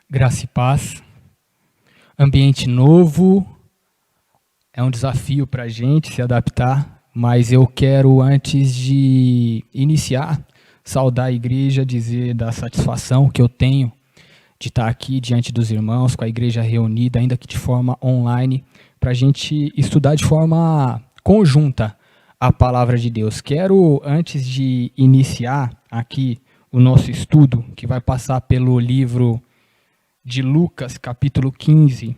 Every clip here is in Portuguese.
Graça e paz. Ambiente novo, é um desafio para a gente se adaptar, mas eu quero, antes de iniciar, saudar a igreja, dizer da satisfação que eu tenho de estar aqui diante dos irmãos, com a igreja reunida, ainda que de forma online, para a gente estudar de forma conjunta a palavra de Deus. Quero, antes de iniciar aqui o nosso estudo, que vai passar pelo livro de Lucas, capítulo 15,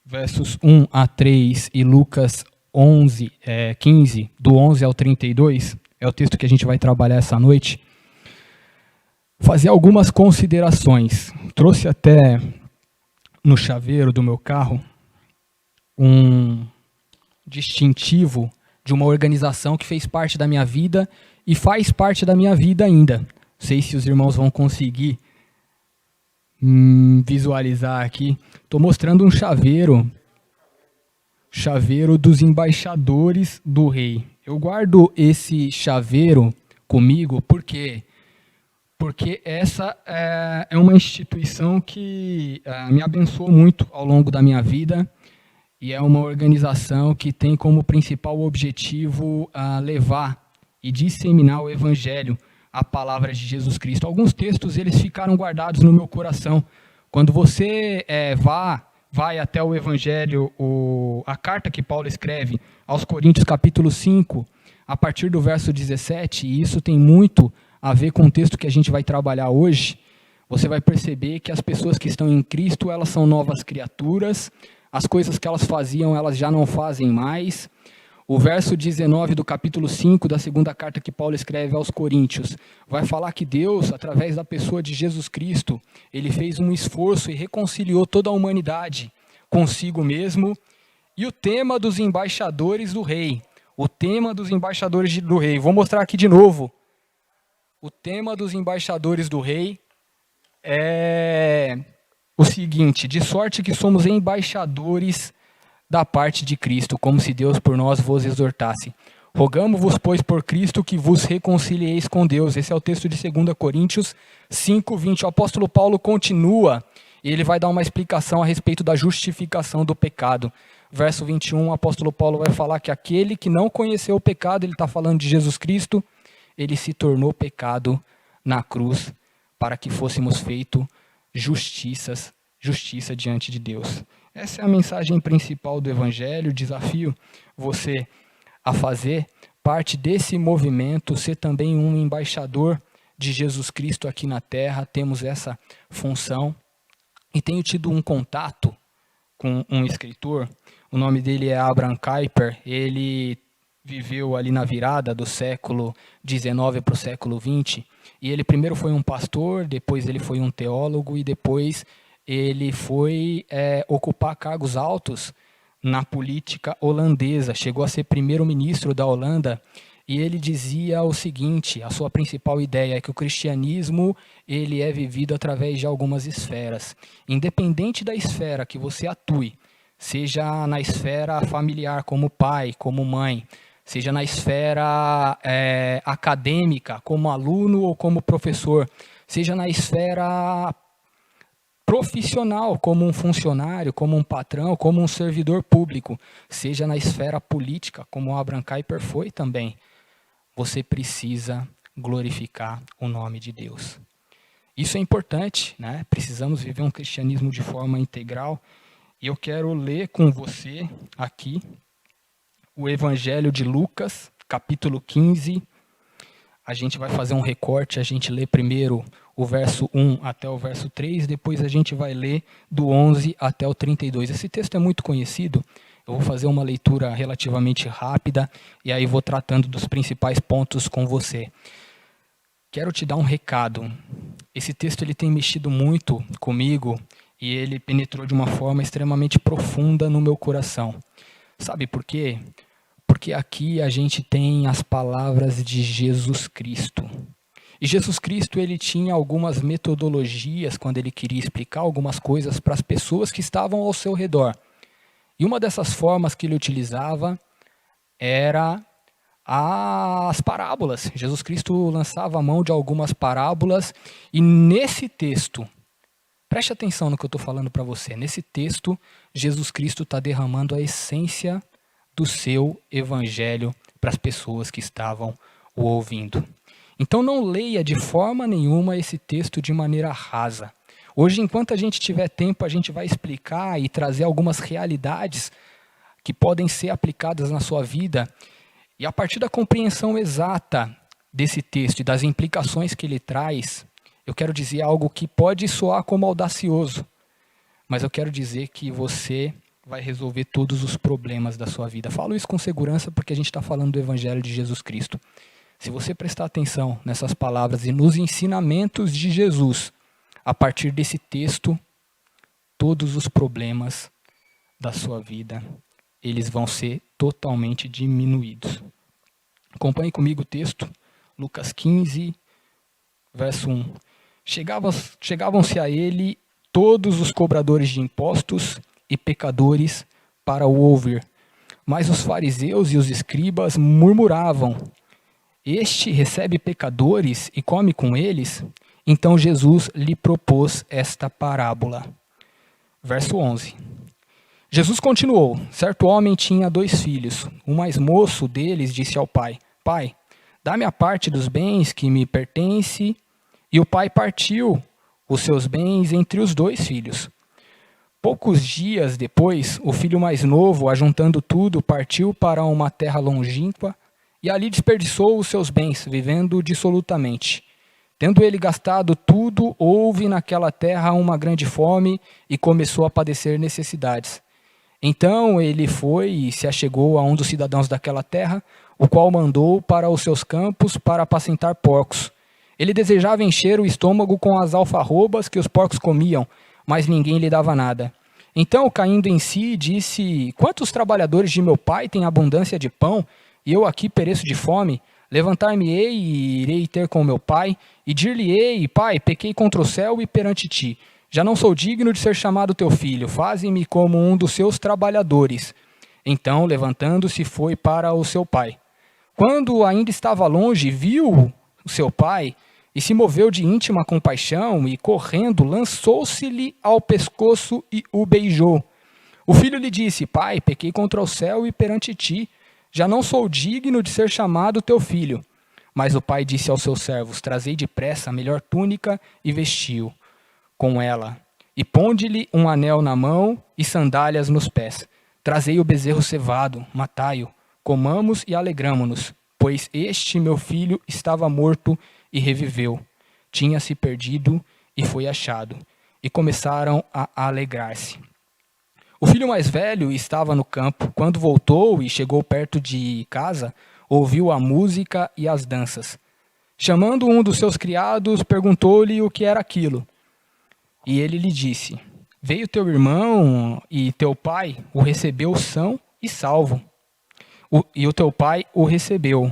versos 1 a 3, e Lucas 15, do 11 ao 32, é o texto que a gente vai trabalhar essa noite, fazer algumas considerações. Trouxe até no chaveiro do meu carro um distintivo de uma organização que fez parte da minha vida e faz parte da minha vida ainda. Não sei se os irmãos vão conseguir visualizar aqui. Estou mostrando um chaveiro dos embaixadores do rei. Eu guardo esse chaveiro comigo porque essa é uma instituição que me abençoou muito ao longo da minha vida e é uma organização que tem como principal objetivo levar e disseminar o evangelho, a palavra de Jesus Cristo. Alguns textos eles ficaram guardados no meu coração. Quando você vai até o Evangelho, a carta que Paulo escreve aos Coríntios, capítulo 5, a partir do verso 17, e isso tem muito a ver com o texto que a gente vai trabalhar hoje, você vai perceber que as pessoas que estão em Cristo, elas são novas criaturas, as coisas que elas faziam, elas já não fazem mais. O verso 19 do capítulo 5 da segunda carta que Paulo escreve aos Coríntios vai falar que Deus, através da pessoa de Jesus Cristo, ele fez um esforço e reconciliou toda a humanidade consigo mesmo. E o tema dos embaixadores do rei, vou mostrar aqui de novo. O tema dos embaixadores do rei é o seguinte: de sorte que somos embaixadores da parte de Cristo, como se Deus por nós vos exortasse. Rogamo-vos, pois, por Cristo, que vos reconcilieis com Deus. Esse é o texto de 2 Coríntios 5:20. O apóstolo Paulo continua, e ele vai dar uma explicação a respeito da justificação do pecado. Verso 21, o apóstolo Paulo vai falar que aquele que não conheceu o pecado, ele está falando de Jesus Cristo, ele se tornou pecado na cruz, para que fôssemos feitos justiça diante de Deus. Essa é a mensagem principal do Evangelho. Desafio você a fazer parte desse movimento, ser também um embaixador de Jesus Cristo aqui na Terra. Temos essa função. E tenho tido um contato com um escritor, o nome dele é Abraham Kuyper. Ele viveu ali na virada do século XIX para o século XX, e ele primeiro foi um pastor, depois ele foi um teólogo, e depois ele foi ocupar cargos altos na política holandesa, chegou a ser primeiro-ministro da Holanda, e ele dizia o seguinte: a sua principal ideia é que o cristianismo ele é vivido através de algumas esferas. Independente da esfera que você atue, seja na esfera familiar, como pai, como mãe, seja na esfera acadêmica, como aluno ou como professor, seja na esfera profissional, como um funcionário, como um patrão, como um servidor público, seja na esfera política, como Abraham Kuyper foi também, você precisa glorificar o nome de Deus. Isso é importante, né? Precisamos viver um cristianismo de forma integral, e eu quero ler com você aqui o Evangelho de Lucas, capítulo 15, a gente vai fazer um recorte, a gente lê primeiro o verso 1 até o verso 3, depois a gente vai ler do 11 até o 32. Esse texto é muito conhecido, eu vou fazer uma leitura relativamente rápida, e aí vou tratando dos principais pontos com você. Quero te dar um recado. Esse texto ele tem mexido muito comigo, e ele penetrou de uma forma extremamente profunda no meu coração. Sabe por quê? Porque aqui a gente tem as palavras de Jesus Cristo. E Jesus Cristo ele tinha algumas metodologias quando ele queria explicar algumas coisas para as pessoas que estavam ao seu redor. E uma dessas formas que ele utilizava era as parábolas. Jesus Cristo lançava a mão de algumas parábolas, e nesse texto Preste atenção no que eu estou falando para você. Nesse texto, Jesus Cristo está derramando a essência do seu evangelho para as pessoas que estavam o ouvindo. Então não leia de forma nenhuma esse texto de maneira rasa. Hoje, enquanto a gente tiver tempo, a gente vai explicar e trazer algumas realidades que podem ser aplicadas na sua vida. E a partir da compreensão exata desse texto e das implicações que ele traz, eu quero dizer algo que pode soar como audacioso, mas eu quero dizer que você vai resolver todos os problemas da sua vida. Falo isso com segurança porque a gente está falando do Evangelho de Jesus Cristo. Se você prestar atenção nessas palavras e nos ensinamentos de Jesus, a partir desse texto, todos os problemas da sua vida, eles vão ser totalmente diminuídos. Acompanhe comigo o texto, Lucas 15, verso 1. Chegavam-se a ele todos os cobradores de impostos e pecadores para o ouvir. Mas os fariseus e os escribas murmuravam: este recebe pecadores e come com eles? Então Jesus lhe propôs esta parábola. Verso 11. Jesus continuou: certo homem tinha 2 filhos. O mais moço deles disse ao pai: pai, dá-me a parte dos bens que me pertence. E o pai partiu os seus bens entre os 2 filhos. Poucos dias depois, o filho mais novo, ajuntando tudo, partiu para uma terra longínqua e ali desperdiçou os seus bens, vivendo dissolutamente. Tendo ele gastado tudo, houve naquela terra uma grande fome e começou a padecer necessidades. Então ele foi e se achegou a um dos cidadãos daquela terra, o qual mandou para os seus campos para apacentar porcos. Ele desejava encher o estômago com as alfarrobas que os porcos comiam, mas ninguém lhe dava nada. Então, caindo em si, disse: quantos trabalhadores de meu pai têm abundância de pão, e eu aqui pereço de fome? Levantar-me-ei e irei ter com meu pai, e dir-lhe-ei: pai, pequei contra o céu e perante ti. Já não sou digno de ser chamado teu filho, faze-me como um dos seus trabalhadores. Então, levantando-se, foi para o seu pai. Quando ainda estava longe, viu o seu pai, e se moveu de íntima compaixão, e correndo, lançou-se-lhe ao pescoço e o beijou. O filho lhe disse: pai, pequei contra o céu e perante ti, já não sou digno de ser chamado teu filho. Mas o pai disse aos seus servos: trazei depressa a melhor túnica e vestiu com ela, e ponde-lhe um anel na mão e sandálias nos pés. Trazei o bezerro cevado, matai-o, comamos e alegramo-nos, pois este meu filho estava morto e reviveu, tinha se perdido e foi achado. E começaram a alegrar-se. O filho mais velho estava no campo. Quando voltou e chegou perto de casa, ouviu a música e as danças. Chamando um dos seus criados, perguntou-lhe o que era aquilo. E ele lhe disse: veio teu irmão e teu pai o recebeu são e salvo. E o teu pai o recebeu.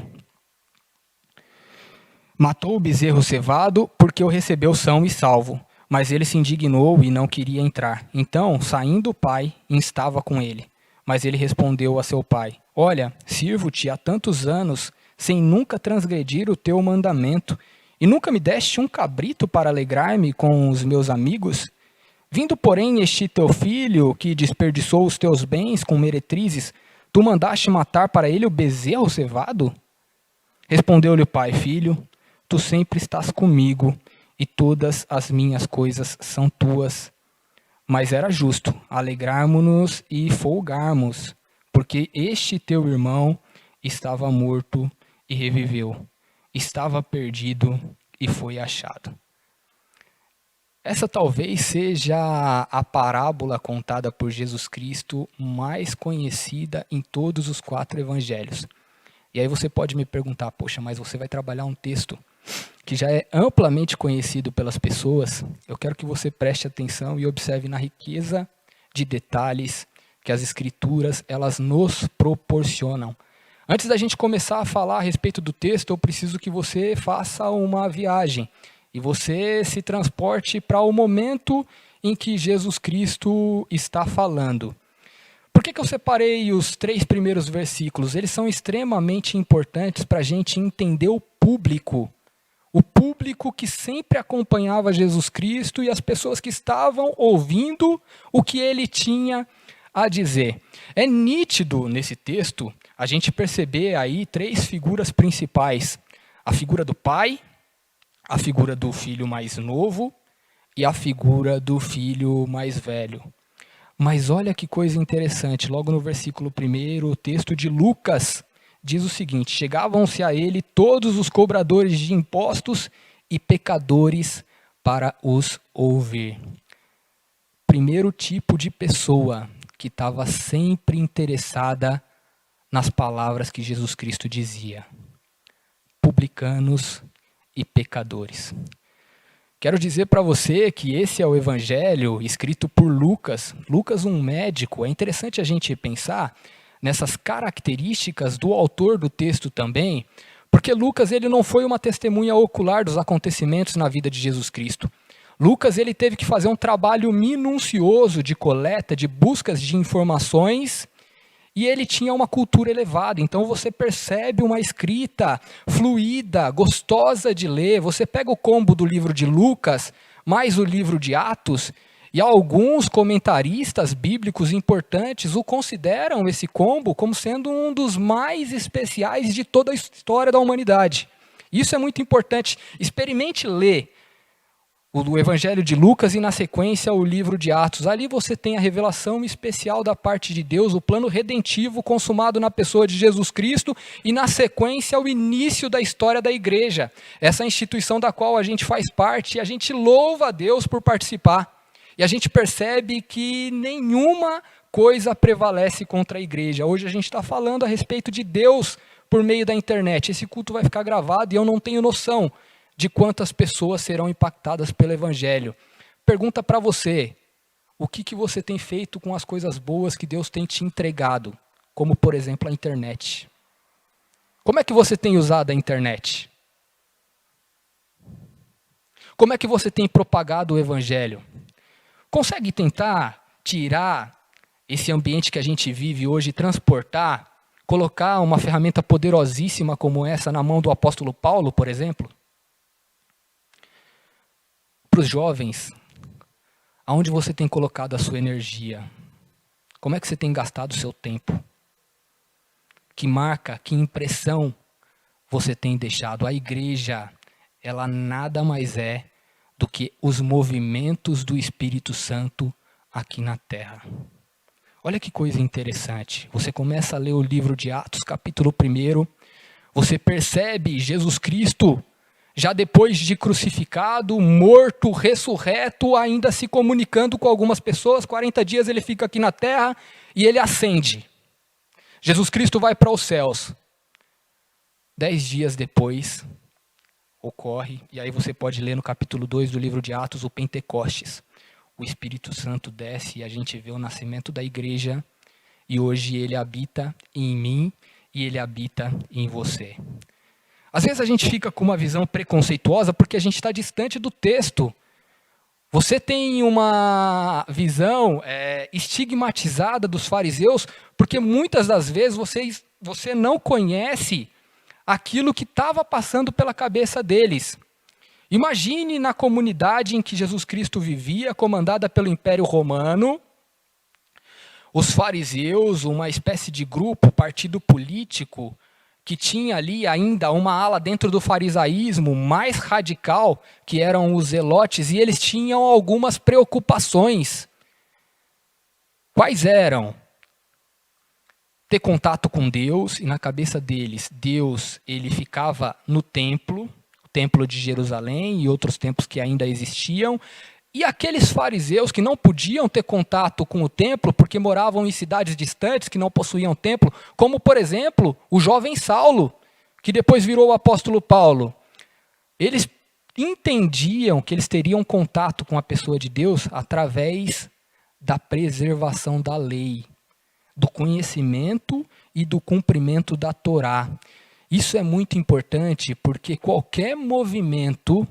Matou o bezerro cevado, porque o recebeu são e salvo. Mas ele se indignou e não queria entrar. Então, saindo o pai, instava com ele. Mas ele respondeu a seu pai: olha, sirvo-te há tantos anos, sem nunca transgredir o teu mandamento, e nunca me deste um cabrito para alegrar-me com os meus amigos? Vindo, porém, este teu filho, que desperdiçou os teus bens com meretrizes, tu mandaste matar para ele o bezerro cevado? Respondeu-lhe o pai: filho, tu sempre estás comigo, e todas as minhas coisas são tuas. Mas era justo alegrarmos-nos e folgarmos, porque este teu irmão estava morto e reviveu, estava perdido e foi achado. Essa talvez seja a parábola contada por Jesus Cristo mais conhecida em todos os 4 evangelhos. E aí você pode me perguntar: poxa, mas você vai trabalhar um texto que já é amplamente conhecido pelas pessoas. Eu quero que você preste atenção e observe na riqueza de detalhes que as escrituras elas nos proporcionam. Antes da gente começar a falar a respeito do texto, eu preciso que você faça uma viagem e você se transporte para o momento em que Jesus Cristo está falando. Por que eu separei os 3 primeiros versículos? Eles são extremamente importantes para a gente entender o público público que sempre acompanhava Jesus Cristo e as pessoas que estavam ouvindo o que ele tinha a dizer. É nítido nesse texto a gente perceber aí 3 figuras principais: a figura do pai, a figura do filho mais novo e a figura do filho mais velho. Mas olha que coisa interessante, logo no versículo 1, o texto de Lucas diz o seguinte: chegavam-se a ele todos os cobradores de impostos e pecadores para os ouvir. Primeiro tipo de pessoa que estava sempre interessada nas palavras que Jesus Cristo dizia: publicanos e pecadores. Quero dizer para você que esse é o evangelho escrito por Lucas. Lucas, um médico. É interessante a gente pensar nessas características do autor do texto também, porque Lucas ele não foi uma testemunha ocular dos acontecimentos na vida de Jesus Cristo. Lucas ele teve que fazer um trabalho minucioso de coleta, de buscas de informações, e ele tinha uma cultura elevada. Então você percebe uma escrita fluida, gostosa de ler. Você pega o combo do livro de Lucas, mais o livro de Atos, e alguns comentaristas bíblicos importantes o consideram esse combo como sendo um dos mais especiais de toda a história da humanidade. Isso é muito importante. Experimente ler o Evangelho de Lucas e, na sequência, o livro de Atos. Ali você tem a revelação especial da parte de Deus, o plano redentivo consumado na pessoa de Jesus Cristo e, na sequência, o início da história da igreja. Essa instituição da qual a gente faz parte e a gente louva a Deus por participar. E a gente percebe que nenhuma coisa prevalece contra a igreja. Hoje a gente está falando a respeito de Deus por meio da internet. Esse culto vai ficar gravado e eu não tenho noção de quantas pessoas serão impactadas pelo Evangelho. Pergunta para você: o que você tem feito com as coisas boas que Deus tem te entregado? Como, por exemplo, a internet. Como é que você tem usado a internet? Como é que você tem propagado o Evangelho? Consegue tentar tirar esse ambiente que a gente vive hoje, transportar, colocar uma ferramenta poderosíssima como essa na mão do apóstolo Paulo, por exemplo? Para os jovens, aonde você tem colocado a sua energia? Como é que você tem gastado o seu tempo? Que marca, que impressão você tem deixado? A igreja, ela nada mais é do que os movimentos do Espírito Santo aqui na terra. Olha que coisa interessante. Você começa a ler o livro de Atos, capítulo 1, você percebe Jesus Cristo, já depois de crucificado, morto, ressurreto, ainda se comunicando com algumas pessoas. 40 dias ele fica aqui na terra e ele ascende. Jesus Cristo vai para os céus. 10 dias depois ocorre, e aí você pode ler no capítulo 2 do livro de Atos, o Pentecostes. O Espírito Santo desce e a gente vê o nascimento da igreja, e hoje ele habita em mim e ele habita em você. Às vezes a gente fica com uma visão preconceituosa porque a gente está distante do texto. Você tem uma visão estigmatizada dos fariseus porque muitas das vezes você não conhece aquilo que estava passando pela cabeça deles. Imagine na comunidade em que Jesus Cristo vivia, comandada pelo Império Romano, os fariseus, uma espécie de grupo, partido político, que tinha ali ainda uma ala dentro do farisaísmo mais radical, que eram os zelotes, e eles tinham algumas preocupações. Quais eram? Ter contato com Deus, e na cabeça deles, Deus ele ficava no templo, o templo de Jerusalém e outros templos que ainda existiam, e aqueles fariseus que não podiam ter contato com o templo porque moravam em cidades distantes que não possuíam templo, como por exemplo o jovem Saulo, que depois virou o apóstolo Paulo, eles entendiam que eles teriam contato com a pessoa de Deus através da preservação da lei, do conhecimento e do cumprimento da Torá. Isso é muito importante porque qualquer movimento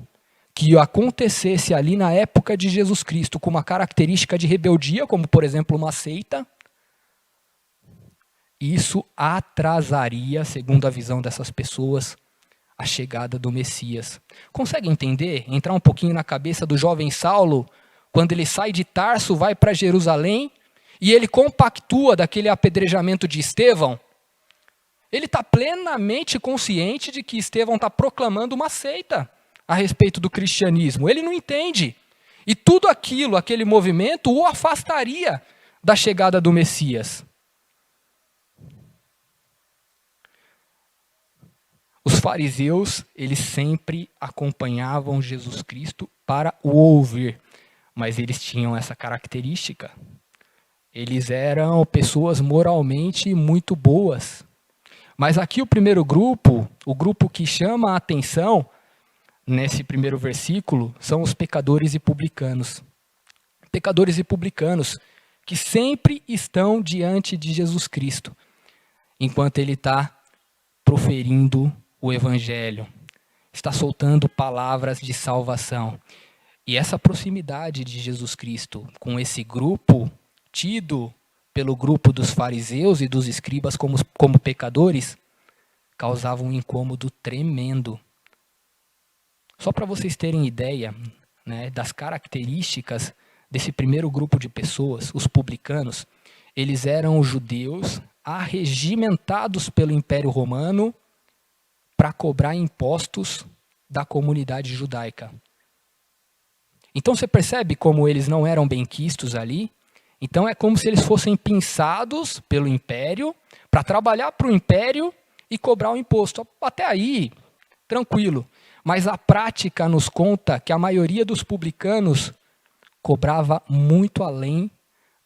que acontecesse ali na época de Jesus Cristo com uma característica de rebeldia, como por exemplo uma seita, isso atrasaria, segundo a visão dessas pessoas, a chegada do Messias. Consegue entender? Entrar um pouquinho na cabeça do jovem Saulo, quando ele sai de Tarso, vai para Jerusalém, e ele compactua daquele apedrejamento de Estevão. Ele está plenamente consciente de que Estevão está proclamando uma seita a respeito do cristianismo. Ele não entende. E tudo aquilo, aquele movimento, o afastaria da chegada do Messias. Os fariseus, eles sempre acompanhavam Jesus Cristo para o ouvir, mas eles tinham essa característica. Eles eram pessoas moralmente muito boas. Mas aqui o primeiro grupo, o grupo que chama a atenção, nesse primeiro versículo, são os pecadores e publicanos. Pecadores e publicanos, que sempre estão diante de Jesus Cristo, enquanto ele está proferindo o Evangelho, está soltando palavras de salvação. E essa proximidade de Jesus Cristo com esse grupo, tido pelo grupo dos fariseus e dos escribas como pecadores, causava um incômodo tremendo. Só para vocês terem ideia, né, das características desse primeiro grupo de pessoas, os publicanos, eles eram judeus arregimentados pelo Império Romano para cobrar impostos da comunidade judaica. Então você percebe como eles não eram benquistos ali? Então é como se eles fossem pinçados pelo Império para trabalhar para o Império e cobrar o imposto. Até aí, tranquilo. Mas a prática nos conta que a maioria dos publicanos cobrava muito além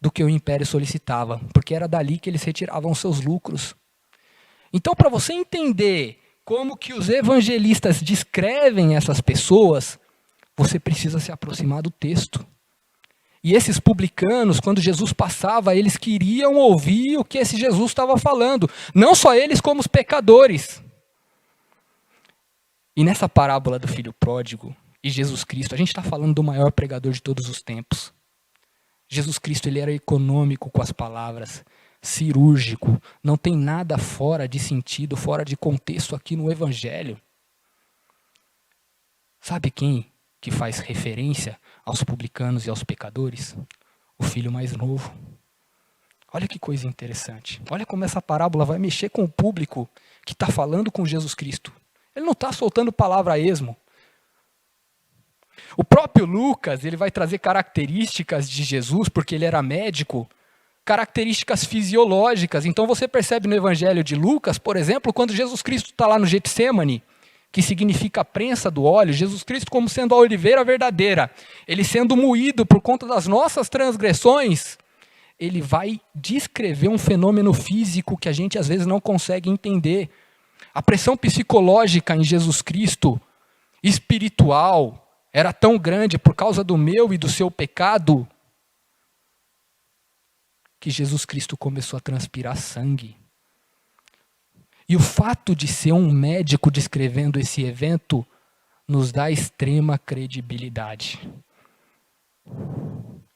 do que o Império solicitava, porque era dali que eles retiravam seus lucros. Então, para você entender como que os evangelistas descrevem essas pessoas, você precisa se aproximar do texto. E esses publicanos, quando Jesus passava, eles queriam ouvir o que esse Jesus estava falando. Não só eles, como os pecadores. E nessa parábola do filho pródigo e Jesus Cristo, a gente está falando do maior pregador de todos os tempos. Jesus Cristo, ele era econômico com as palavras, cirúrgico, não tem nada fora de sentido, fora de contexto aqui no Evangelho. Sabe quem que faz referência aos publicanos e aos pecadores? O filho mais novo. Olha que coisa interessante. Olha como essa parábola vai mexer com o público que está falando com Jesus Cristo. Ele não está soltando palavra a esmo. O próprio Lucas, ele vai trazer características de Jesus, porque ele era médico, características fisiológicas. Então você percebe no Evangelho de Lucas, por exemplo, quando Jesus Cristo está lá no Getsêmani, que significa a prensa do óleo, Jesus Cristo como sendo a oliveira verdadeira, ele sendo moído por conta das nossas transgressões, ele vai descrever um fenômeno físico que a gente às vezes não consegue entender. A pressão psicológica em Jesus Cristo, espiritual, era tão grande por causa do meu e do seu pecado, que Jesus Cristo começou a transpirar sangue. E o fato de ser um médico descrevendo esse evento nos dá extrema credibilidade.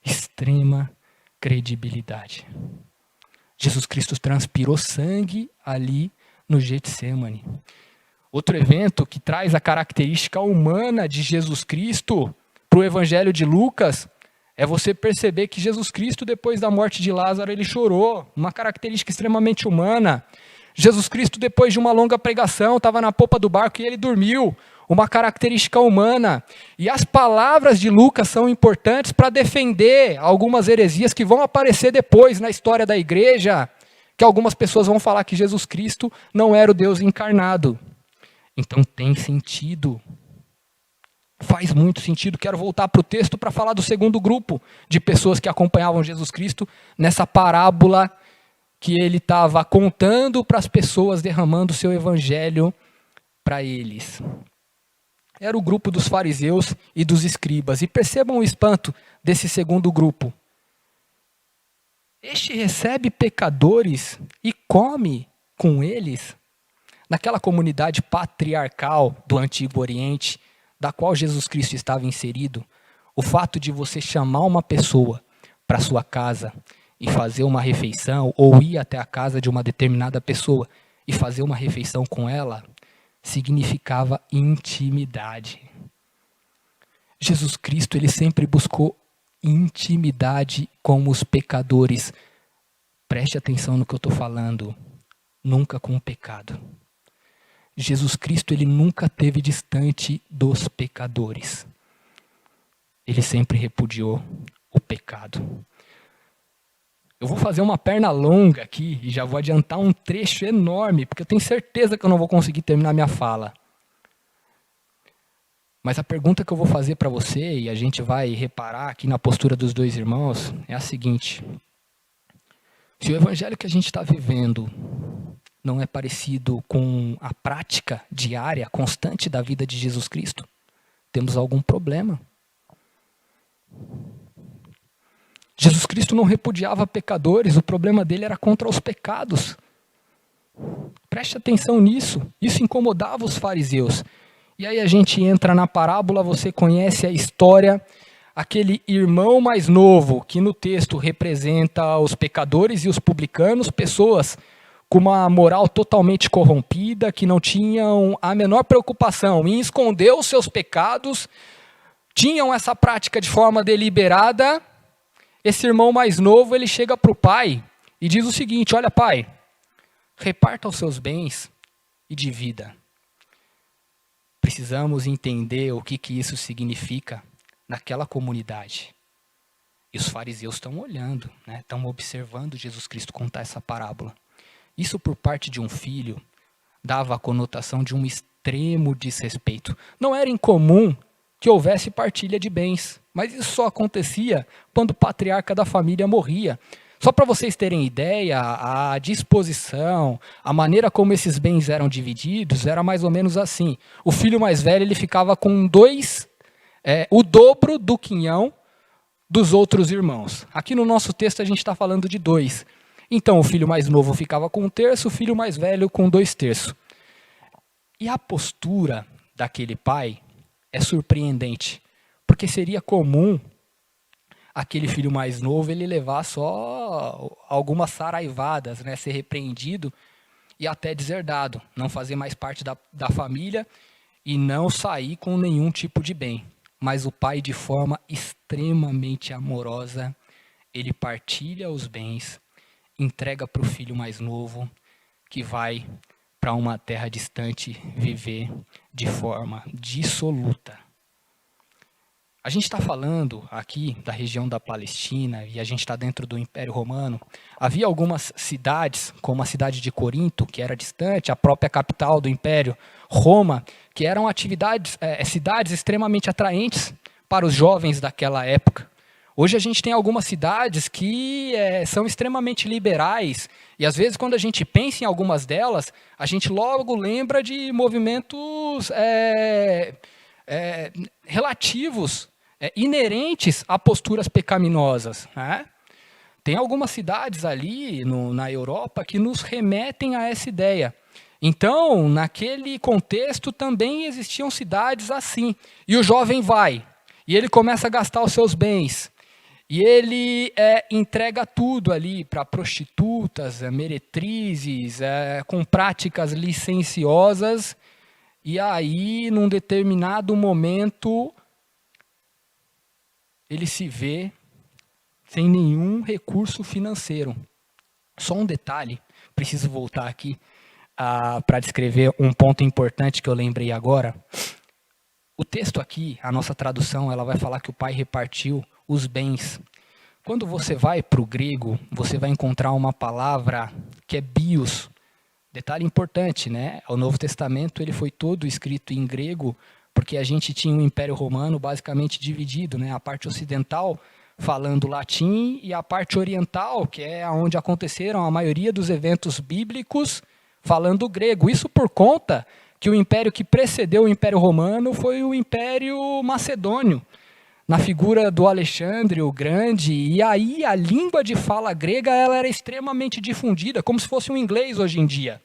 Extrema credibilidade. Jesus Cristo transpirou sangue ali no Getsêmani. Outro evento que traz a característica humana de Jesus Cristo para o Evangelho de Lucas é você perceber que Jesus Cristo, depois da morte de Lázaro, ele chorou. Uma característica extremamente humana. Jesus Cristo, depois de uma longa pregação, estava na popa do barco e ele dormiu. Uma característica humana. E as palavras de Lucas são importantes para defender algumas heresias que vão aparecer depois na história da igreja, que algumas pessoas vão falar que Jesus Cristo não era o Deus encarnado. Então tem sentido. Faz muito sentido. Quero voltar para o texto para falar do segundo grupo de pessoas que acompanhavam Jesus Cristo nessa parábola que ele estava contando para as pessoas, derramando o seu evangelho para eles. Era o grupo dos fariseus e dos escribas. E percebam o espanto desse segundo grupo. Este recebe pecadores e come com eles. Naquela comunidade patriarcal do Antigo Oriente, da qual Jesus Cristo estava inserido, o fato de você chamar uma pessoa para sua casa e fazer uma refeição, ou ir até a casa de uma determinada pessoa e fazer uma refeição com ela, significava intimidade. Jesus Cristo, ele sempre buscou intimidade com os pecadores. Preste atenção no que eu estou falando. Nunca com o pecado. Jesus Cristo, ele nunca esteve distante dos pecadores. Ele sempre repudiou o pecado. Eu vou fazer uma perna longa aqui e já vou adiantar um trecho enorme, porque eu tenho certeza que eu não vou conseguir terminar minha fala. Mas a pergunta que eu vou fazer para você, e a gente vai reparar aqui na postura dos dois irmãos, é a seguinte. Se o evangelho que a gente está vivendo não é parecido com a prática diária, constante da vida de Jesus Cristo, temos algum problema. Jesus Cristo não repudiava pecadores, o problema dele era contra os pecados. Preste atenção nisso, isso incomodava os fariseus. E aí a gente entra na parábola, você conhece a história, aquele irmão mais novo, que no texto representa os pecadores e os publicanos, pessoas com uma moral totalmente corrompida, que não tinham a menor preocupação em esconder os seus pecados, tinham essa prática de forma deliberada. Esse irmão mais novo, ele chega para o pai e diz o seguinte: olha, pai, reparta os seus bens e divida. Precisamos entender o que isso significa naquela comunidade. E os fariseus estão olhando, né? Estão observando Jesus Cristo contar essa parábola. Isso, por parte de um filho, dava a conotação de um extremo desrespeito. Não era incomum que houvesse partilha de bens, mas isso só acontecia quando o patriarca da família morria. Só para vocês terem ideia, a disposição, a maneira como esses bens eram divididos era mais ou menos assim. O filho mais velho, ele ficava com o dobro do quinhão dos outros irmãos. Aqui no nosso texto a gente está falando de 2. Então o filho mais novo ficava com 1/3, o filho mais velho com 2/3. E a postura daquele pai é surpreendente, porque seria comum aquele filho mais novo ele levar só algumas saraivadas, né, ser repreendido e até deserdado, não fazer mais parte da família e não sair com nenhum tipo de bem. Mas o pai, de forma extremamente amorosa, ele partilha os bens, entrega para o filho mais novo, que vai para uma terra distante viver de forma dissoluta. A gente está falando aqui da região da Palestina e a gente está dentro do Império Romano. Havia algumas cidades, como a cidade de Corinto, que era distante, a própria capital do Império, Roma, que eram cidades extremamente atraentes para os jovens daquela época. Hoje a gente tem algumas cidades que são extremamente liberais e às vezes quando a gente pensa em algumas delas, a gente logo lembra de movimentos relativos, inerentes a posturas pecaminosas, né? Tem algumas cidades ali na Europa que nos remetem a essa ideia. Então, naquele contexto também existiam cidades assim. E o jovem vai, e ele começa a gastar os seus bens. E ele entrega tudo ali para prostitutas, meretrizes, com práticas licenciosas. E aí, num determinado momento, ele se vê sem nenhum recurso financeiro. Só um detalhe, preciso voltar aqui para descrever um ponto importante que eu lembrei agora. O texto aqui, a nossa tradução, ela vai falar que o pai repartiu os bens. Quando você vai para o grego, você vai encontrar uma palavra que é bios. Detalhe importante, né? O Novo Testamento ele foi todo escrito em grego, porque a gente tinha um Império Romano basicamente dividido, né? A parte ocidental falando latim e a parte oriental, que é onde aconteceram a maioria dos eventos bíblicos, falando grego. Isso por conta que o império que precedeu o Império Romano foi o Império Macedônio, na figura do Alexandre o Grande, e aí a língua de fala grega ela era extremamente difundida, como se fosse um inglês hoje em dia.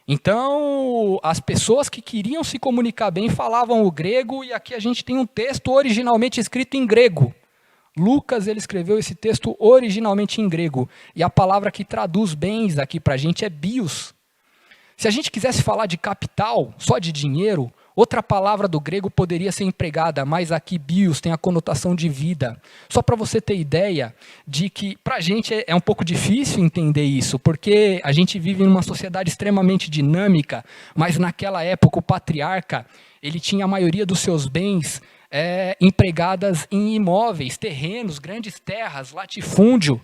Então, as pessoas que queriam se comunicar bem falavam o grego, e aqui a gente tem um texto originalmente escrito em grego. Lucas ele escreveu esse texto originalmente em grego, e a palavra que traduz bens aqui para a gente é bios. Se a gente quisesse falar de capital, só de dinheiro, outra palavra do grego poderia ser empregada, mas aqui bios tem a conotação de vida. Só para você ter ideia de que para a gente é um pouco difícil entender isso, porque a gente vive em uma sociedade extremamente dinâmica, mas naquela época o patriarca ele tinha a maioria dos seus bens empregadas em imóveis, terrenos, grandes terras, latifúndio.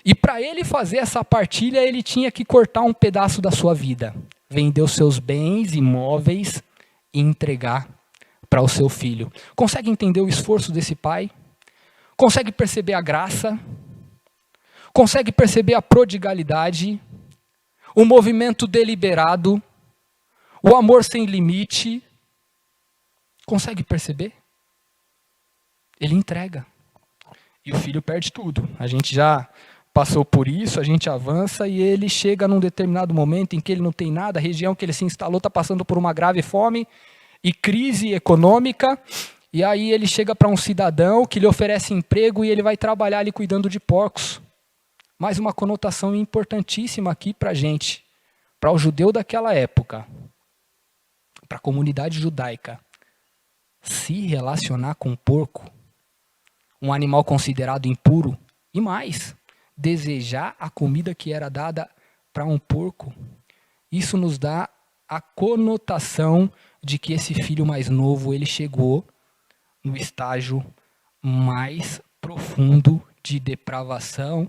E para ele fazer essa partilha, ele tinha que cortar um pedaço da sua vida, vender os seus bens, imóveis e entregar para o seu filho. Consegue entender o esforço desse pai? Consegue perceber a graça? Consegue perceber a prodigalidade? O movimento deliberado? O amor sem limite? Consegue perceber? Ele entrega. E o filho perde tudo. A gente já passou por isso, a gente avança e ele chega num determinado momento em que ele não tem nada, a região que ele se instalou está passando por uma grave fome e crise econômica, e aí ele chega para um cidadão que lhe oferece emprego e ele vai trabalhar ali cuidando de porcos. Mais uma conotação importantíssima aqui para a gente, para o judeu daquela época, para a comunidade judaica. Se relacionar com um porco, um animal considerado impuro, e mais, desejar a comida que era dada para um porco, isso nos dá a conotação de que esse filho mais novo, ele chegou no estágio mais profundo de depravação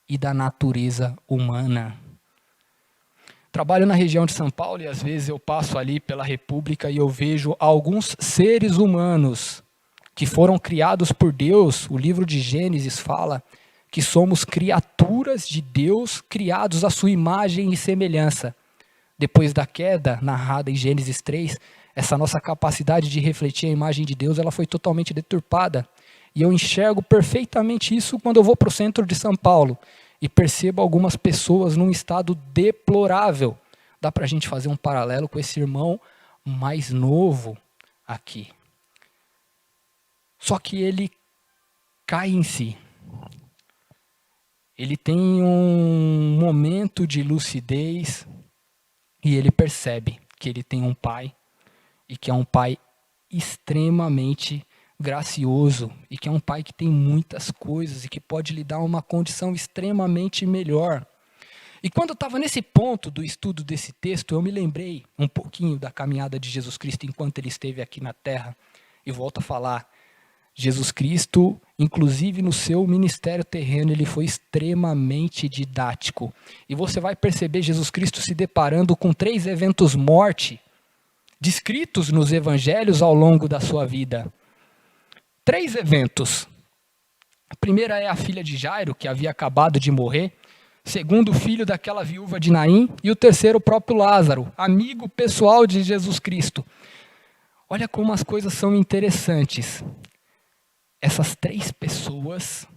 e da natureza humana. Trabalho na região de São Paulo e às vezes eu passo ali pela República e eu vejo alguns seres humanos que foram criados por Deus. O livro de Gênesis fala que somos criaturas de Deus, criados à sua imagem e semelhança. Depois da queda, narrada em Gênesis 3, essa nossa capacidade de refletir a imagem de Deus, ela foi totalmente deturpada. E eu enxergo perfeitamente isso quando eu vou para o centro de São Paulo e percebo algumas pessoas num estado deplorável. Dá para a gente fazer um paralelo com esse irmão mais novo aqui. Só que ele cai em si. Ele tem um momento de lucidez e ele percebe que ele tem um pai e que é um pai extremamente gracioso e que é um pai que tem muitas coisas e que pode lhe dar uma condição extremamente melhor. E quando eu estava nesse ponto do estudo desse texto, eu me lembrei um pouquinho da caminhada de Jesus Cristo enquanto ele esteve aqui na Terra. E volto a falar, Jesus Cristo, inclusive no seu ministério terreno, ele foi extremamente didático. E você vai perceber Jesus Cristo se deparando com 3 eventos morte, descritos nos evangelhos ao longo da sua vida. 3 eventos. A primeira é a filha de Jairo, que havia acabado de morrer. Segundo, o filho daquela viúva de Naim. E o terceiro, o próprio Lázaro, amigo pessoal de Jesus Cristo. Olha como as coisas são interessantes. Essas 3 pessoas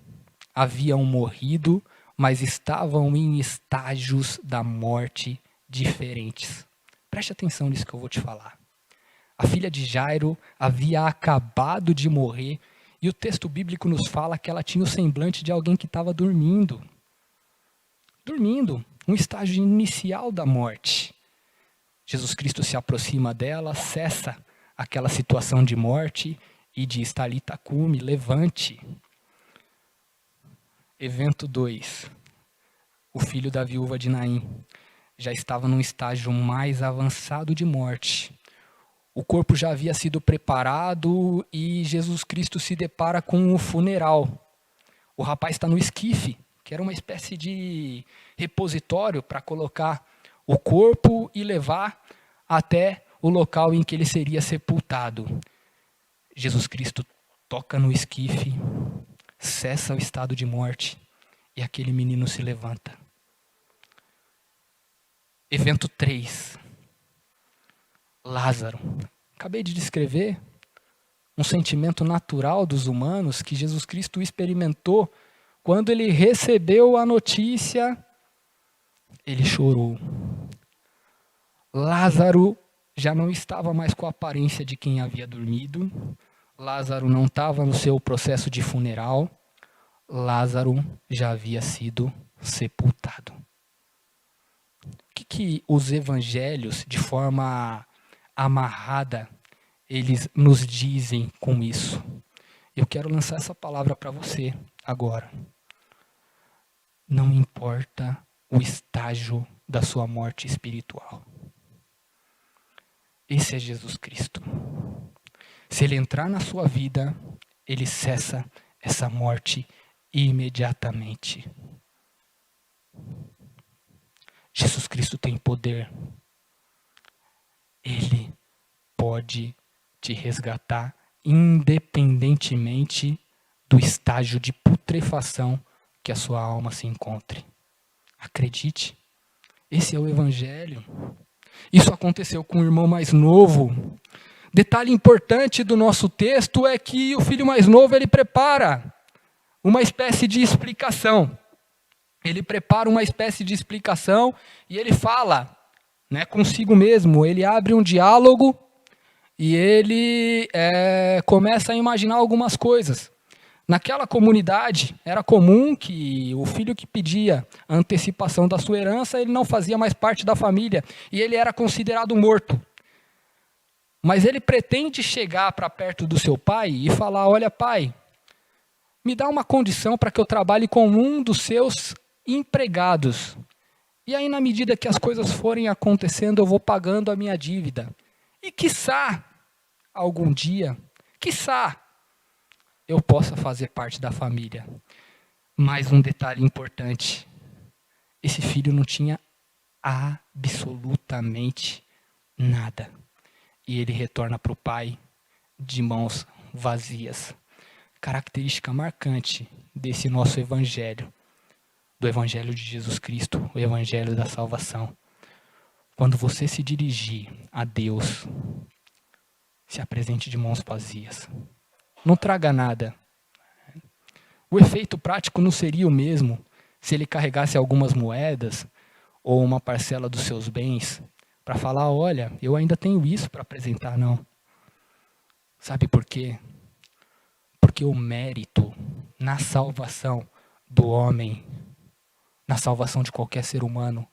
haviam morrido, mas estavam em estágios da morte diferentes. Preste atenção nisso que eu vou te falar. A filha de Jairo havia acabado de morrer e o texto bíblico nos fala que ela tinha o semblante de alguém que estava dormindo. Dormindo, um estágio inicial da morte. Jesus Cristo se aproxima dela, cessa aquela situação de morte e diz: Talita cumi, levante. Evento 2. O filho da viúva de Naim já estava num estágio mais avançado de morte. O corpo já havia sido preparado e Jesus Cristo se depara com o funeral. O rapaz está no esquife, que era uma espécie de repositório para colocar o corpo e levar até o local em que ele seria sepultado. Jesus Cristo toca no esquife, cessa o estado de morte e aquele menino se levanta. Evento 3. Lázaro. Acabei de descrever um sentimento natural dos humanos que Jesus Cristo experimentou quando ele recebeu a notícia. Ele chorou. Lázaro já não estava mais com a aparência de quem havia dormido. Lázaro não estava no seu processo de funeral. Lázaro já havia sido sepultado. que os evangelhos, de forma amarrada, eles nos dizem com isso? Eu quero lançar essa palavra para você agora. Não importa o estágio da sua morte espiritual. Esse é Jesus Cristo. Se ele entrar na sua vida, ele cessa essa morte imediatamente. Jesus Cristo tem poder. Ele pode te resgatar independentemente do estágio de putrefação que a sua alma se encontre. Acredite, esse é o Evangelho. Isso aconteceu com o irmão mais novo. Detalhe importante do nosso texto é que o filho mais novo, ele prepara uma espécie de explicação. Ele prepara uma espécie de explicação e ele fala, né, consigo mesmo. Ele abre um diálogo e ele começa a imaginar algumas coisas. Naquela comunidade, era comum que o filho que pedia a antecipação da sua herança, ele não fazia mais parte da família e ele era considerado morto. Mas ele pretende chegar para perto do seu pai e falar: olha, pai, me dá uma condição para que eu trabalhe com um dos seus empregados. E aí, na medida que as coisas forem acontecendo, eu vou pagando a minha dívida. E quiçá, algum dia, quiçá, eu possa fazer parte da família. Mais um detalhe importante. Esse filho não tinha absolutamente nada. E ele retorna para o pai de mãos vazias. Característica marcante desse nosso evangelho. Do evangelho de Jesus Cristo, o evangelho da salvação. Quando você se dirigir a Deus, se apresente de mãos vazias. Não traga nada. O efeito prático não seria o mesmo se ele carregasse algumas moedas ou uma parcela dos seus bens para falar: olha, eu ainda tenho isso para apresentar, não. Sabe por quê? Porque o mérito na salvação do homem, na salvação de qualquer ser humano,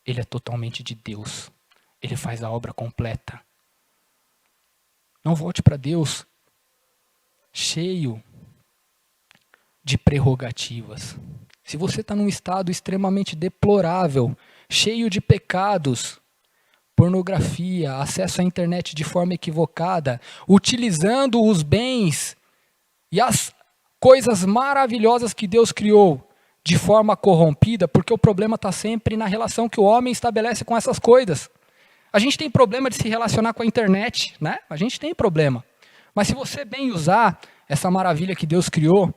ele é totalmente de Deus. Ele faz a obra completa. Não volte para Deus cheio de prerrogativas. Se você está num estado extremamente deplorável, cheio de pecados, pornografia, acesso à internet de forma equivocada, utilizando os bens e as coisas maravilhosas que Deus criou de forma corrompida, porque o problema está sempre na relação que o homem estabelece com essas coisas. A gente tem problema de se relacionar com a internet, né? A gente tem problema. Mas se você bem usar essa maravilha que Deus criou,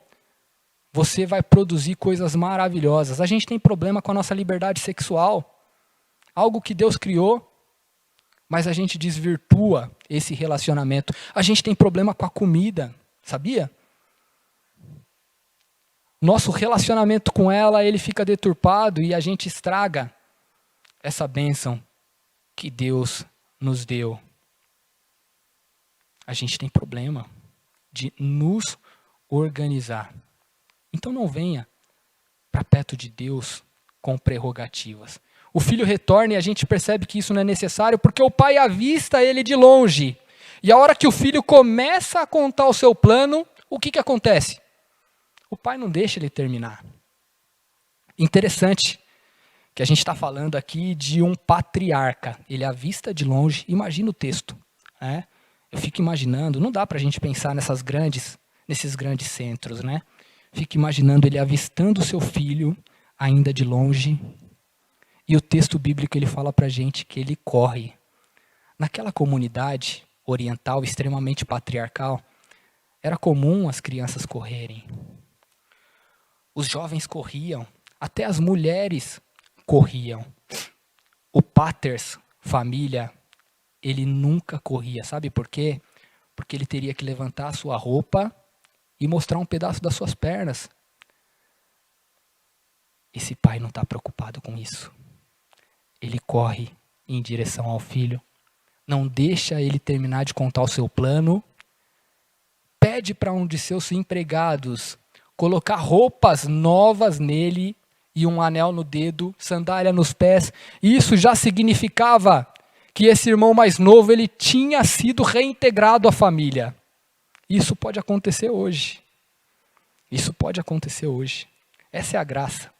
você vai produzir coisas maravilhosas. A gente tem problema com a nossa liberdade sexual, algo que Deus criou, mas a gente desvirtua esse relacionamento. A gente tem problema com a comida, sabia? Nosso relacionamento com ela, ele fica deturpado e a gente estraga essa bênção que Deus nos deu. A gente tem problema de nos organizar. Então não venha para perto de Deus com prerrogativas. O filho retorna e a gente percebe que isso não é necessário porque o pai avista ele de longe. E a hora que o filho começa a contar o seu plano, o que acontece? O pai não deixa ele terminar. Interessante que a gente está falando aqui de um patriarca. Ele avista de longe, imagina o texto. Né? Eu fico imaginando, não dá para a gente pensar nesses grandes centros, né? Fico imaginando ele avistando o seu filho, ainda de longe. E o texto bíblico ele fala para a gente que ele corre. Naquela comunidade oriental extremamente patriarcal, era comum as crianças correrem. Os jovens corriam, até as mulheres corriam. O paters, família, ele nunca corria. Sabe por quê? Porque ele teria que levantar a sua roupa e mostrar um pedaço das suas pernas. Esse pai não está preocupado com isso. Ele corre em direção ao filho, não deixa ele terminar de contar o seu plano, pede para um de seus empregados colocar roupas novas nele e um anel no dedo, sandália nos pés. E isso já significava que esse irmão mais novo ele tinha sido reintegrado à família. Isso pode acontecer hoje. Isso pode acontecer hoje. Essa é a graça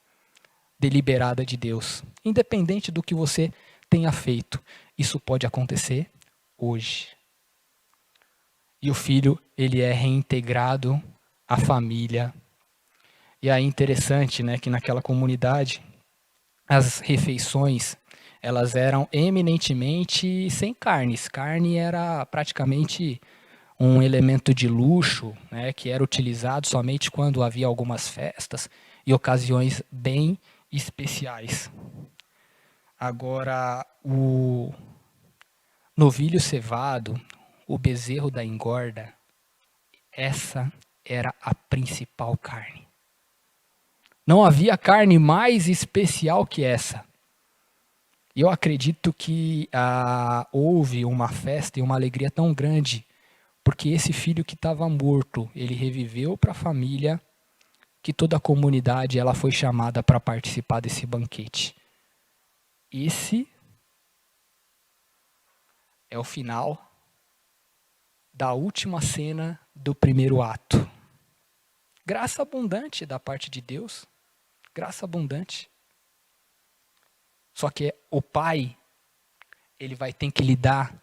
deliberada de Deus. Independente do que você tenha feito, isso pode acontecer hoje. E o filho, ele é reintegrado à família. E aí interessante, né, que naquela comunidade, as refeições, elas eram eminentemente sem carnes. Carne era praticamente um elemento de luxo, né, que era utilizado somente quando havia algumas festas e ocasiões bem especiais. Agora, o novilho cevado, o bezerro da engorda, essa era a principal carne. Não havia carne mais especial que essa. E eu acredito que houve uma festa e uma alegria tão grande, porque esse filho que estava morto, ele reviveu para a família, que toda a comunidade ela foi chamada para participar desse banquete. Esse é o final da última cena do primeiro ato. Graça abundante da parte de Deus, graça abundante. Só que o pai, ele vai ter que lidar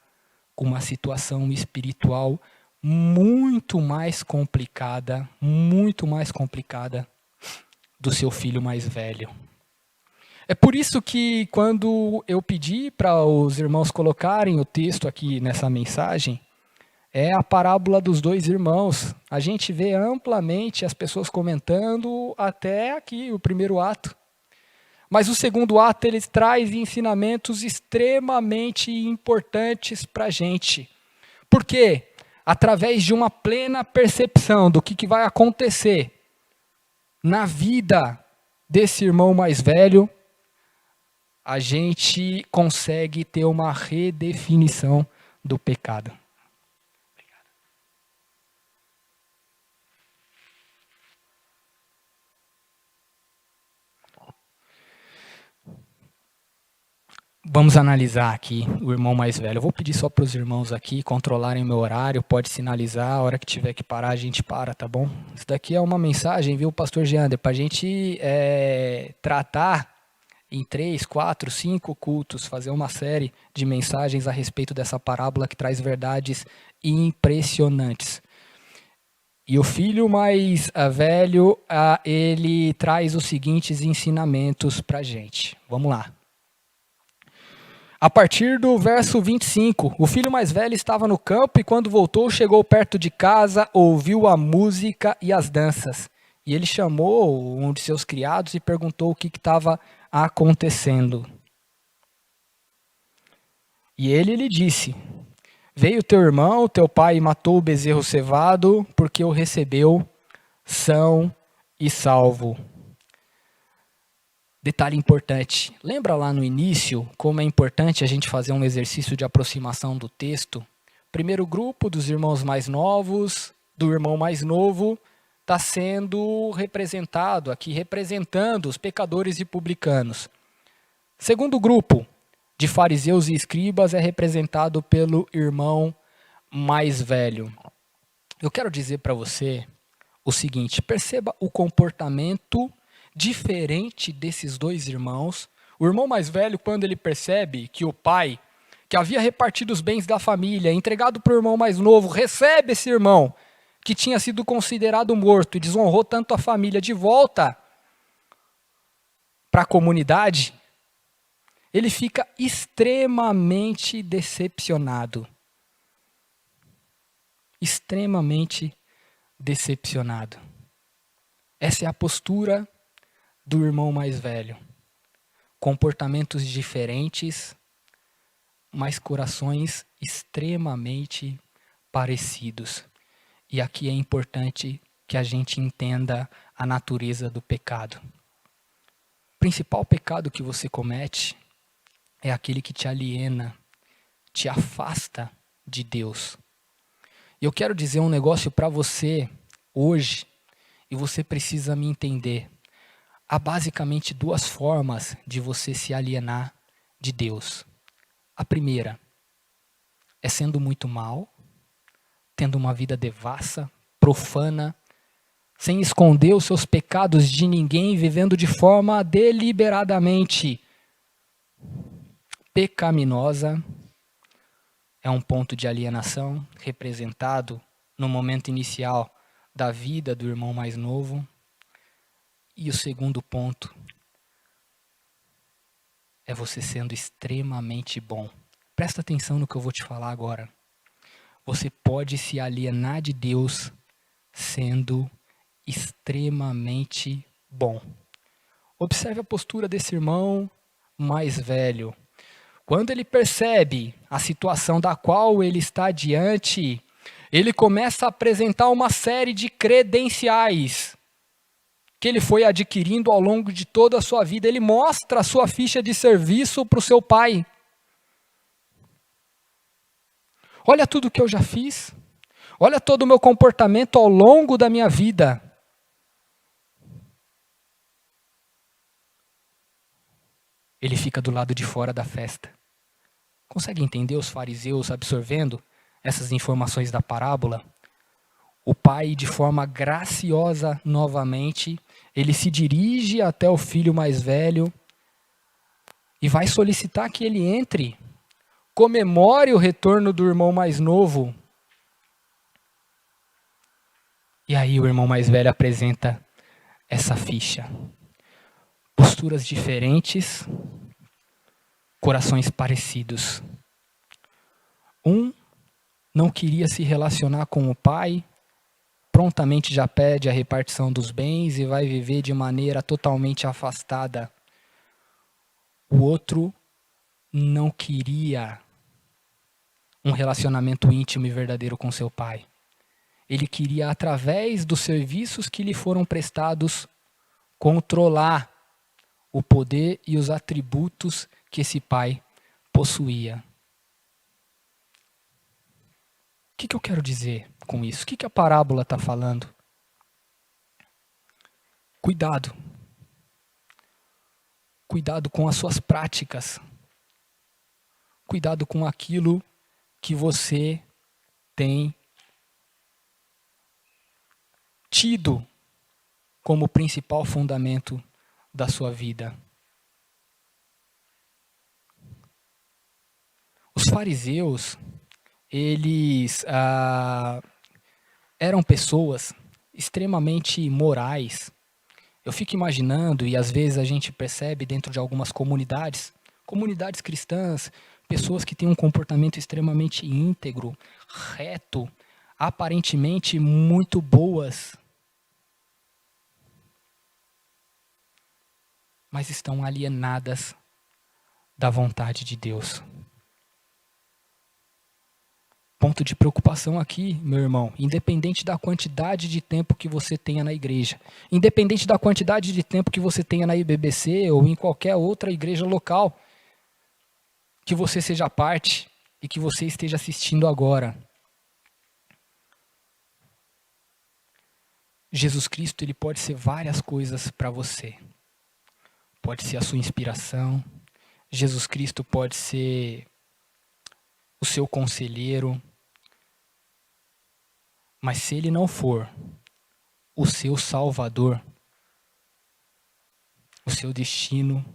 com uma situação espiritual muito mais complicada do seu filho mais velho. É por isso que quando eu pedi para os irmãos colocarem o texto aqui nessa mensagem, é a parábola dos dois irmãos. A gente vê amplamente as pessoas comentando até aqui o primeiro ato. Mas o segundo ato, ele traz ensinamentos extremamente importantes para a gente. Por quê? Através de uma plena percepção do que vai acontecer na vida desse irmão mais velho, a gente consegue ter uma redefinição do pecado. Vamos analisar aqui o irmão mais velho. Eu vou pedir só para os irmãos aqui controlarem o meu horário, pode sinalizar, a hora que tiver que parar, a gente para, tá bom? Isso daqui é uma mensagem, viu, pastor Geander, para a gente tratar em 3, 4, 5 cultos, fazer uma série de mensagens a respeito dessa parábola que traz verdades impressionantes. E o filho mais velho, ele traz os seguintes ensinamentos para a gente. Vamos lá. A partir do verso 25, o filho mais velho estava no campo e quando voltou, chegou perto de casa, ouviu a música e as danças. E ele chamou um de seus criados e perguntou o que estava acontecendo. E ele lhe disse: veio teu irmão, teu pai matou o bezerro cevado, porque o recebeu são e salvo. Detalhe importante, lembra lá no início como é importante a gente fazer um exercício de aproximação do texto? Primeiro grupo dos irmãos mais novos, do irmão mais novo, está sendo representado aqui, representando os pecadores e publicanos. Segundo grupo de fariseus e escribas é representado pelo irmão mais velho. Eu quero dizer para você o seguinte, perceba o comportamento diferente desses dois irmãos. O irmão mais velho, quando ele percebe que o pai, que havia repartido os bens da família, entregado para o irmão mais novo, recebe esse irmão, que tinha sido considerado morto e desonrou tanto a família, de volta para a comunidade, ele fica extremamente decepcionado. Extremamente decepcionado. Essa é a postura do irmão mais velho. Comportamentos diferentes, mas corações extremamente parecidos. E aqui é importante que a gente entenda a natureza do pecado. O principal pecado que você comete é aquele que te aliena, te afasta de Deus. E eu quero dizer um negócio para você hoje, e você precisa me entender. há basicamente duas formas de você se alienar de Deus. A primeira é sendo muito mal, tendo uma vida devassa, profana, sem esconder os seus pecados de ninguém, vivendo de forma deliberadamente pecaminosa. É um ponto de alienação representado no momento inicial da vida do irmão mais novo. E o segundo ponto é você sendo extremamente bom. Presta atenção no que eu vou te falar agora. Você pode se alienar de Deus sendo extremamente bom. Observe a postura desse irmão mais velho. Quando ele percebe a situação da qual ele está diante, ele começa a apresentar uma série de credenciais que ele foi adquirindo ao longo de toda a sua vida. Ele mostra a sua ficha de serviço para o seu pai. Olha tudo que eu já fiz. Olha todo o meu comportamento ao longo da minha vida. Ele fica do lado de fora da festa. Consegue entender os fariseus absorvendo essas informações da parábola? O pai, de forma graciosa, novamente, ele se dirige até o filho mais velho e vai solicitar que ele entre, comemore o retorno do irmão mais novo. E aí o irmão mais velho apresenta essa ficha. Posturas diferentes, corações parecidos. Um não queria se relacionar com o pai, prontamente já pede a repartição dos bens e vai viver de maneira totalmente afastada. O outro não queria um relacionamento íntimo e verdadeiro com seu pai. Ele queria, através dos serviços que lhe foram prestados, controlar o poder e os atributos que esse pai possuía. O que eu quero dizer com isso? O que a parábola está falando? Cuidado. Cuidado com as suas práticas. Cuidado com aquilo que você tem tido como principal fundamento da sua vida. Os fariseus, eles eram pessoas extremamente morais. Eu fico imaginando, e às vezes a gente percebe dentro de algumas comunidades cristãs, pessoas que têm um comportamento extremamente íntegro, reto, aparentemente muito boas, mas estão alienadas da vontade de Deus. Ponto de preocupação aqui, meu irmão, independente da quantidade de tempo que você tenha na igreja, independente da quantidade de tempo que você tenha na IBBC ou em qualquer outra igreja local, que você seja parte e que você esteja assistindo agora. Jesus Cristo, ele pode ser várias coisas para você. Pode ser a sua inspiração, Jesus Cristo pode ser o seu conselheiro, mas se ele não for o seu salvador, o seu destino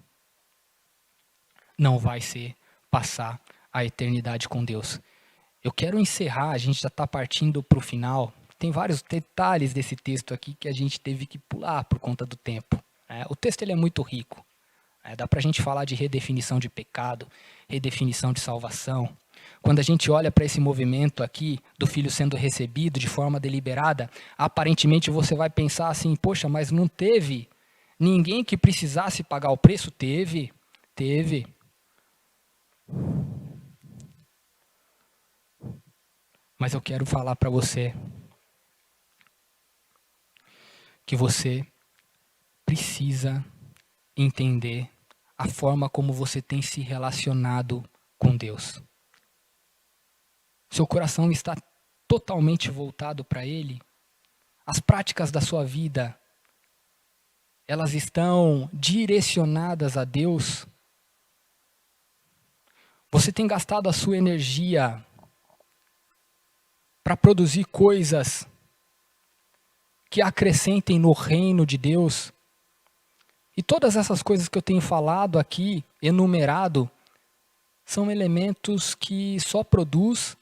não vai ser passar a eternidade com Deus. Eu quero encerrar, a gente já está partindo para o final. Tem vários detalhes desse texto aqui que a gente teve que pular por conta do tempo. O texto ele é muito rico. Dá para a gente falar de redefinição de pecado, redefinição de salvação. Quando a gente olha para esse movimento aqui do filho sendo recebido de forma deliberada, aparentemente você vai pensar assim, poxa, mas não teve ninguém que precisasse pagar o preço? Teve. Mas eu quero falar para você que você precisa entender a forma como você tem se relacionado com Deus. Seu coração está totalmente voltado para Ele? As práticas da sua vida, elas estão direcionadas a Deus? Você tem gastado a sua energia para produzir coisas que acrescentem no reino de Deus? E todas essas coisas que eu tenho falado aqui, enumerado, são elementos que só produz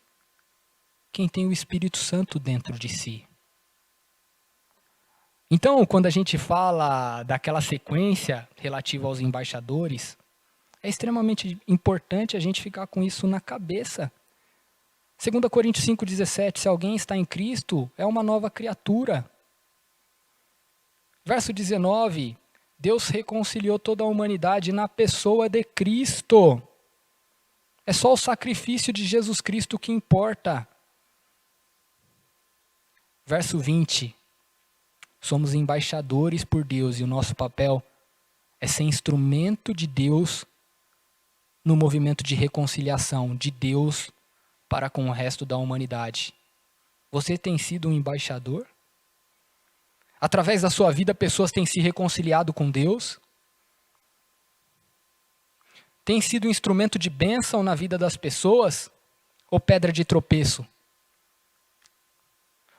quem tem o Espírito Santo dentro de si. Então, quando a gente fala daquela sequência relativa aos embaixadores, é extremamente importante a gente ficar com isso na cabeça. 2 Coríntios 5,17, se alguém está em Cristo, é uma nova criatura. Verso 19, Deus reconciliou toda a humanidade na pessoa de Cristo. É só o sacrifício de Jesus Cristo que importa. Verso 20, somos embaixadores por Deus e o nosso papel é ser instrumento de Deus no movimento de reconciliação de Deus para com o resto da humanidade. Você tem sido um embaixador? Através da sua vida, pessoas têm se reconciliado com Deus? Tem sido um instrumento de bênção na vida das pessoas? Ou pedra de tropeço?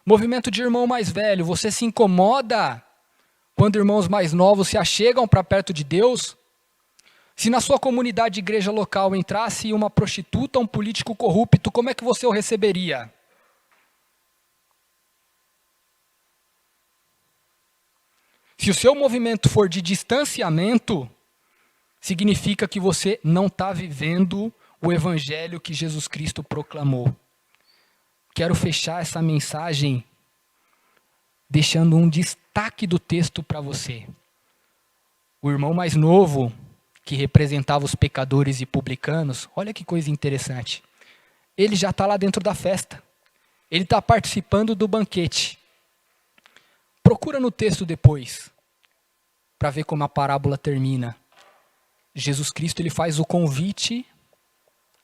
Movimento de irmão mais velho, você se incomoda quando irmãos mais novos se achegam para perto de Deus? Se na sua comunidade de igreja local entrasse uma prostituta, um político corrupto, como é que você o receberia? Se o seu movimento for de distanciamento, significa que você não está vivendo o evangelho que Jesus Cristo proclamou. Quero fechar essa mensagem deixando um destaque do texto para você. O irmão mais novo, que representava os pecadores e publicanos, olha que coisa interessante. Ele já está lá dentro da festa. Ele está participando do banquete. Procura no texto depois, para ver como a parábola termina. Jesus Cristo ele faz o convite,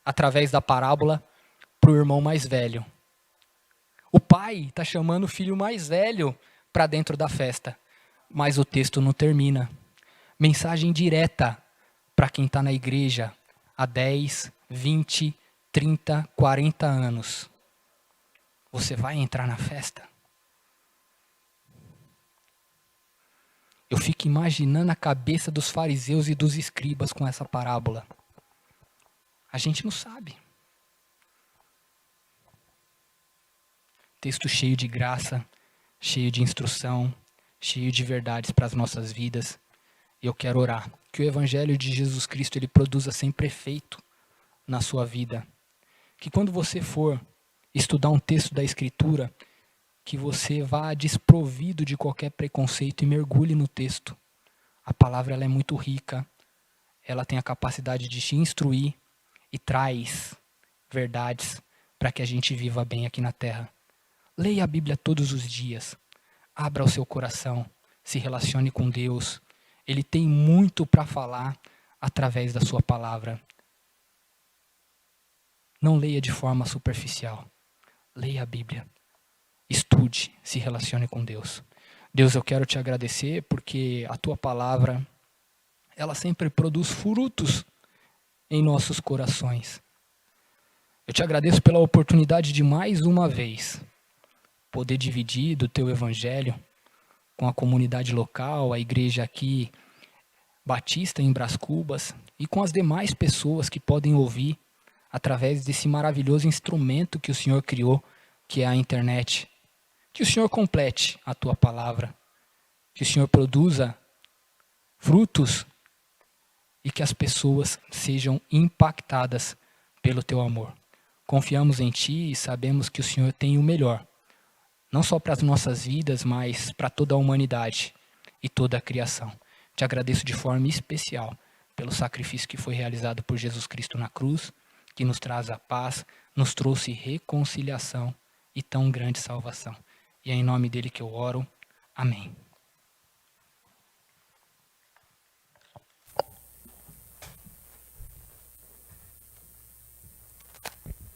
através da parábola, para o irmão mais velho. O pai está chamando o filho mais velho para dentro da festa. Mas o texto não termina. Mensagem direta para quem está na igreja há 10, 20, 30, 40 anos. Você vai entrar na festa? Eu fico imaginando a cabeça dos fariseus e dos escribas com essa parábola. A gente não sabe. Texto cheio de graça, cheio de instrução, cheio de verdades para as nossas vidas. E eu quero orar que o Evangelho de Jesus Cristo ele produza sempre efeito na sua vida. Que quando você for estudar um texto da Escritura, que você vá desprovido de qualquer preconceito e mergulhe no texto. A palavra ela é muito rica, ela tem a capacidade de te instruir e traz verdades para que a gente viva bem aqui na terra. Leia a Bíblia todos os dias, abra o seu coração, se relacione com Deus. Ele tem muito para falar através da sua palavra. Não leia de forma superficial. Leia a Bíblia. Estude, se relacione com Deus. Deus, eu quero te agradecer porque a tua palavra, ela sempre produz frutos em nossos corações. Eu te agradeço pela oportunidade de mais uma vez poder dividir do teu evangelho com a comunidade local, a igreja aqui Batista em Brás Cubas e com as demais pessoas que podem ouvir através desse maravilhoso instrumento que o Senhor criou, que é a internet. Que o Senhor complete a tua palavra, que o Senhor produza frutos e que as pessoas sejam impactadas pelo teu amor. Confiamos em ti e sabemos que o Senhor tem o melhor, não só para as nossas vidas, mas para toda a humanidade e toda a criação. Te agradeço de forma especial pelo sacrifício que foi realizado por Jesus Cristo na cruz, que nos traz a paz, nos trouxe reconciliação e tão grande salvação. E é em nome dele que eu oro. Amém.